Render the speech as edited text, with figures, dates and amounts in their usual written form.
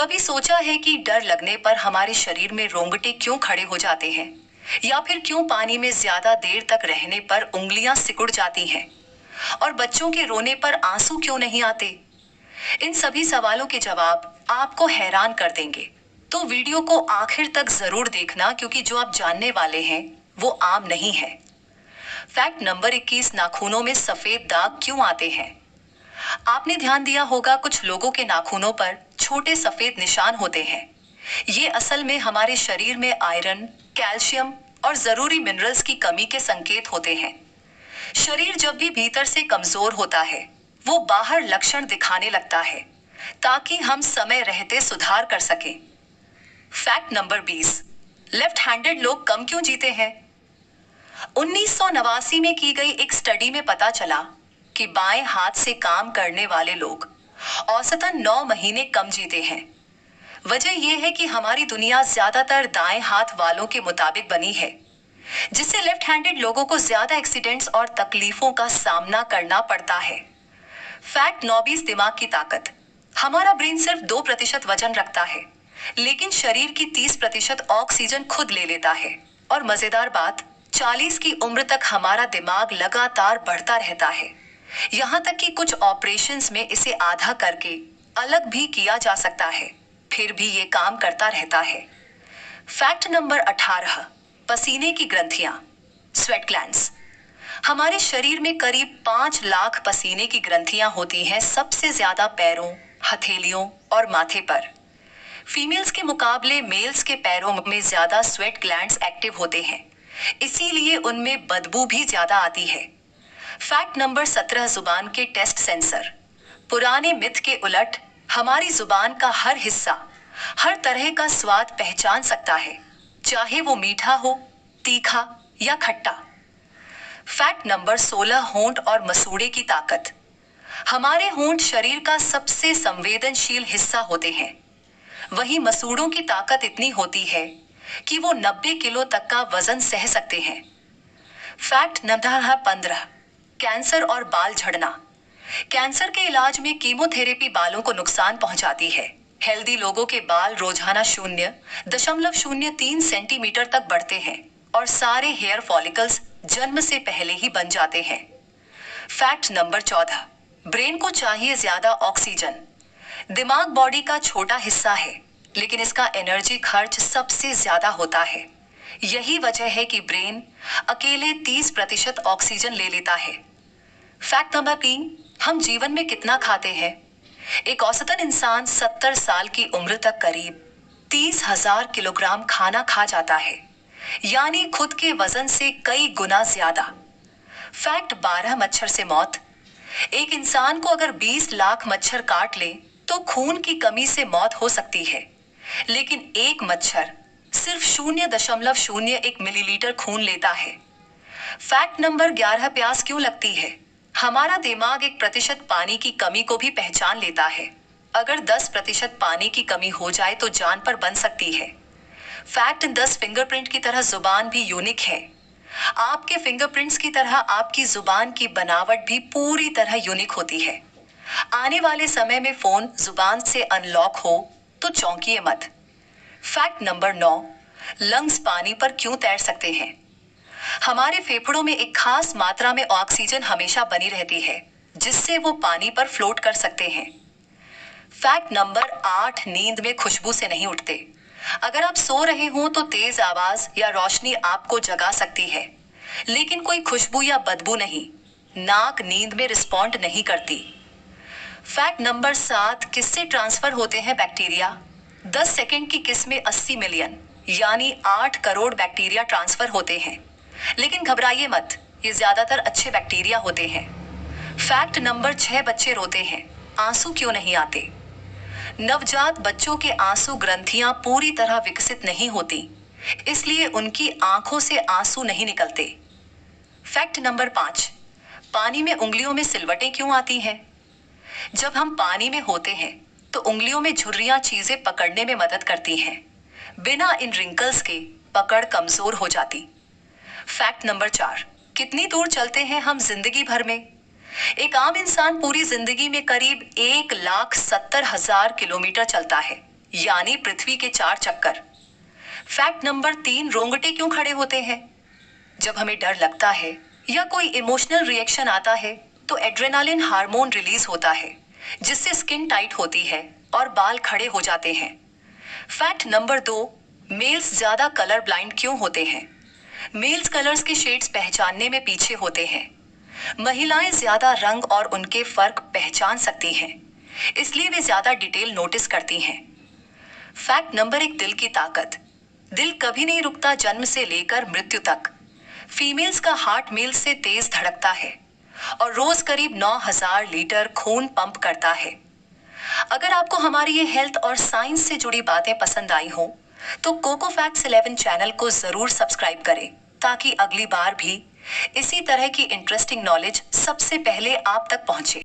कभी सोचा है कि डर लगने पर हमारे शरीर में रोंगटे क्यों खड़े हो जाते हैं, या फिर क्यों पानी में ज्यादा देर तक रहने पर उंगलियां सिकुड़ जाती हैं और बच्चों के रोने पर आंसू क्यों नहीं आते? इन सभी सवालों के जवाब आपको हैरान कर देंगे। तो वीडियो को आखिर तक जरूर देखना, क्योंकि जो आप जानने वाले हैं वो आम नहीं है। फैक्ट नंबर 21, नाखूनों में सफेद दाग क्यों आते हैं? आपने ध्यान दिया होगा, कुछ लोगों के नाखूनों पर छोटे सफेद निशान होते हैं। ये असल में हमारे शरीर में आयरन, कैल्शियम और जरूरी मिनरल्स की कमी के संकेत होते हैं। शरीर जब भी भीतर से कमजोर होता है, वो बाहर लक्षण दिखाने लगता है, ताकि हम समय रहते सुधार कर सकें। फैक्ट नंबर 20, लेफ्ट हैंडेड लोग कम क्यों जीते हैं? 1989 में की गई एक स्टडी में पता चला कि बाएं हाथ से काम करने वाले लोग औसतन 9 महीने कम जीते हैं। वजह यह है कि हमारी दुनिया ज्यादातर दाएं हाथ वालों के मुताबिक बनी है, जिससे लेफ्ट हैंडेड लोगों को ज्यादा एक्सीडेंट्स और तकलीफों का सामना करना पड़ता है। फैक्ट 19, दिमाग की ताकत। हमारा ब्रेन सिर्फ 2% वजन रखता है, लेकिन शरीर की 30% ऑक्सीजन खुद ले लेता है। और मजेदार बात, 40 की उम्र तक हमारा दिमाग लगातार बढ़ता रहता है, यहाँ तक कि कुछ ऑपरेशंस में इसे आधा करके अलग भी किया जा सकता है, फिर भी ये काम करता रहता है। फैक्ट नंबर 18, पसीने की ग्रंथियां, स्वेट ग्लैंड्स। हमारे शरीर में करीब 5 लाख पसीने की ग्रंथियां होती हैं, सबसे ज्यादा पैरों, हथेलियों और माथे पर। फीमेल्स के मुकाबले मेल्स के पैरों में ज्यादा स्वेट ग्लैंड्स एक्टिव होते हैं, इसीलिए उनमें बदबू भी ज्यादा आती है। फैक्ट नंबर 17, जुबान के टेस्ट सेंसर। पुराने मिथ के उलट हमारी जुबान का हर हिस्सा हर तरह का स्वाद पहचान सकता है, चाहे वो मीठा हो, तीखा या खट्टा। फैक्ट नंबर 16, होंठ और मसूड़े की ताकत। हमारे होंठ शरीर का सबसे संवेदनशील हिस्सा होते हैं, वहीं मसूड़ों की ताकत इतनी होती है कि वो 90 किलो तक का वजन सह सकते हैं। फैक्ट नंबर 15, कैंसर और बाल झड़ना। कैंसर के इलाज में कीमोथेरेपी बालों को नुकसान पहुंचाती है। हेल्दी लोगों के बाल रोजाना 0.03 सेंटीमीटर तक बढ़ते हैं और सारे हेयर फॉलिकल्स जन्म से पहले ही बन जाते हैं। फैक्ट नंबर 14, ब्रेन को चाहिए ज्यादा ऑक्सीजन। दिमाग बॉडी का छोटा हिस्सा है, लेकिन इसका एनर्जी खर्च सबसे ज्यादा होता है। यही वजह है कि ब्रेन अकेले 30% ऑक्सीजन ले लेता है। फैक्ट नंबर 3, हम जीवन में कितना खाते हैं? एक औसतन इंसान 70 साल की उम्र तक करीब 30,000 किलोग्राम खाना खा जाता है, यानी खुद के वजन से कई गुना ज्यादा। फैक्ट 12, मच्छर से मौत। एक इंसान को अगर 20 लाख मच्छर काट ले तो खून की कमी से मौत हो सकती है, लेकिन एक मच्छर सिर्फ 0.01 मिलीलीटर खून लेता है। फैक्ट नंबर 11, प्यास क्यों लगती है? हमारा दिमाग 1% पानी की कमी को भी पहचान लेता है। अगर 10% पानी की कमी हो जाए तो जान पर बन सकती है। फैक्ट 10, फिंगरप्रिंट की तरह जुबान भी यूनिक है। आपके फिंगरप्रिंट्स की तरह आपकी जुबान की बनावट भी पूरी तरह यूनिक होती है। आने वाले समय में फोन जुबान से अनलॉक हो तो चौंकिए मत। फैक्ट नंबर 9, लंग्स पानी पर क्यों तैर सकते हैं? हमारे फेफड़ों में एक खास मात्रा में ऑक्सीजन हमेशा बनी रहती है, जिससे वो पानी पर फ्लोट कर सकते हैं। फैक्ट नंबर 8, नींद में खुशबू से नहीं उठते। अगर आप सो रहे हो तो तेज आवाज या रोशनी आपको जगा सकती है, लेकिन कोई खुशबू या बदबू नहीं। नाक नींद में रिस्पॉन्ड नहीं करती। फैक्ट नंबर 7, किससे ट्रांसफर होते हैं बैक्टीरिया? 10 सेकंड की किस में 80 मिलियन यानी 8 करोड़ बैक्टीरिया ट्रांसफर होते हैं, लेकिन घबराइए मत, ये ज्यादातर अच्छे बैक्टीरिया होते हैं। फैक्ट नंबर 6, बच्चे रोते हैं, आंसू क्यों नहीं आते? नवजात बच्चों के आंसू ग्रंथियां पूरी तरह विकसित नहीं होती, इसलिए उनकी आंखों से आंसू नहीं निकलते। फैक्ट नंबर 5, पानी में उंगलियों में सिलवटें क्यों आती हैं? जब हम पानी में होते हैं तो उंगलियों में झुर्रियां चीजें पकड़ने में मदद करती हैं। बिना इन रिंकल्स के पकड़ कमजोर हो जाती। फैक्ट नंबर 4, कितनी दूर चलते हैं हम जिंदगी भर में? एक आम इंसान पूरी जिंदगी में करीब 1,70,000 किलोमीटर चलता है, यानी पृथ्वी के 4 चक्कर। फैक्ट नंबर 3, रोंगटे क्यों खड़े होते हैं? जब हमें डर लगता है या कोई इमोशनल रिएक्शन आता है तो एड्रेनालिन हार्मोन रिलीज होता है, जिससे स्किन टाइट होती है और बाल खड़े हो जाते हैं। फैक्ट नंबर 2, मेल्स ज्यादा कलर ब्लाइंड क्यों होते हैं? मेल्स कलर्स के शेड्स पहचानने में पीछे होते हैं। महिलाएं ज्यादा रंग और उनके फर्क पहचान सकती हैं, इसलिए वे ज्यादा डिटेल नोटिस करती हैं। फैक्ट नंबर 1, दिल की ताकत। दिल कभी नहीं रुकता, जन्म से लेकर मृत्यु तक। फीमेल्स का हार्ट मेल से तेज धड़कता है और रोज करीब 9000 लीटर खून पंप करता है। अगर आपको हमारी ये हेल्थ और साइंस से जुड़ी बातें पसंद आई हो तो कोको फैक्ट्स 11 चैनल को जरूर सब्सक्राइब करें, ताकि अगली बार भी इसी तरह की इंटरेस्टिंग नॉलेज सबसे पहले आप तक पहुंचे।